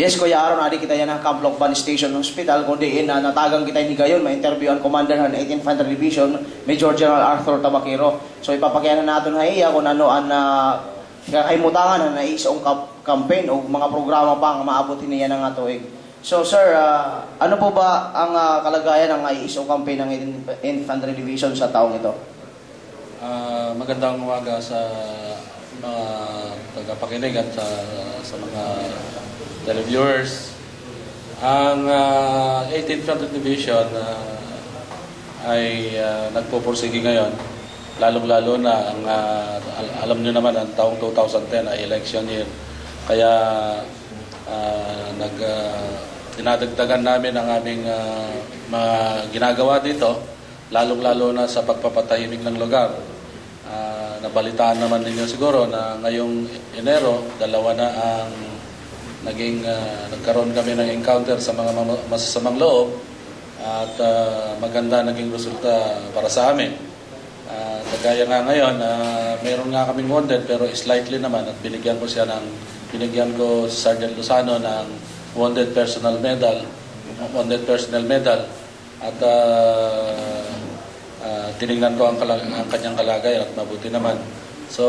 Yes, Kuya Aaron, adi kita yan ng Camp Lokban Station Hospital. Kundi natagang kita ni gayon, ma-interview ang Commander ng 18th Infantry Division, Major General Arthur Tabaquero. So ipapakyanan natin haiya kung ano ang kakaimutangan na naiisong campaign o mga programa pa ang maabutin niya ng tuig. So sir, ano po ba ang kalagayan ng naiisong campaign ng 18th Infantry Division sa taong ito? Magandang umaga sa mga tagapakinig at sa mga televiewers. Ang 18th Infantry Division ay nagpupursige ngayon, lalong-lalo na ang alam nyo naman ang taong 2010 ay election year. Kaya dinadagdagan namin ang aming mga ginagawa dito, lalong-lalo na sa pagpapatahimik ng lugar. Nabalitaan naman ninyo siguro na ngayong Enero, dalawa na ang nagkaroon kami ng encounter sa mga masasamang loob at maganda naging resulta para sa amin. Kagaya nga ngayon, meron nga kaming wounded pero slightly naman at binigyan ko si Sergeant Lozano ng wounded personnel medal at tinignan ko ang kanyang kalagayan at mabuti naman. So,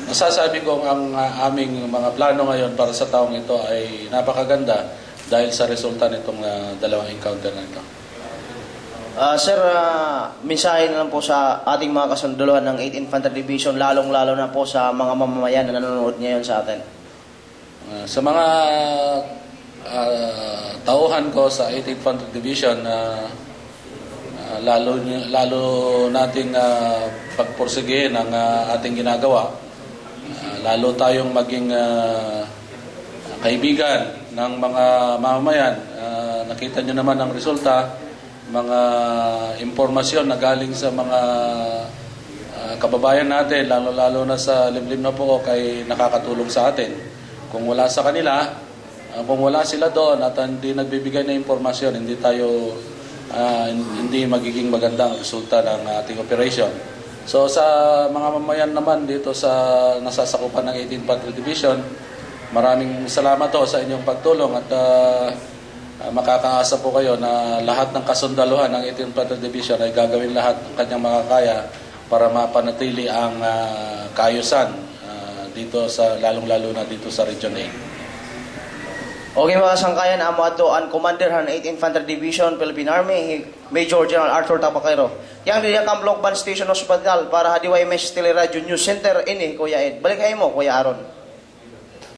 masasabi ko ang aming mga plano ngayon para sa taong ito ay napakaganda dahil sa resulta nitong dalawang encounter na ito. Sir, mensahe na lang po sa ating mga kasunduluhan ng 8th Infantry Division, lalong-lalo na po sa mga mamamayan na nanonood ngayon sa atin. Sa mga tauhan ko sa 8th Infantry Division, lalo nating pagpursigihin ang ating ginagawa. Lalo tayong maging kaibigan ng mga mamamayan. Nakita nyo naman ang resulta, mga impormasyon na galing sa mga kababayan natin, lalo na sa limlim na po ay nakakatulong sa atin. Kung wala sa kanila, kung wala sila doon at hindi nagbibigay ng impormasyon, hindi magiging magandang resulta ng ating operation. So sa mga mamayan naman dito sa nasasakupan ng 18th Infantry Division, maraming salamat po sa inyong pagtulong at makakaasa po kayo na lahat ng kasundaluhan ng 18th Infantry Division ay gagawin lahat ng kanyang makakaya para mapanatili ang kaayusan dito sa lalong-lalo na dito sa Region 8. Okay mga sangkayan, amo ato ang Commander ng 8th Infantry Division, Philippine Army, Major General Arthur Tabaquero. Yang di Camp Lokban Station Hospital para hadiway mes Teleradyo News Center ini Kuya Ed. Balik kayo mo, Kuya Aaron.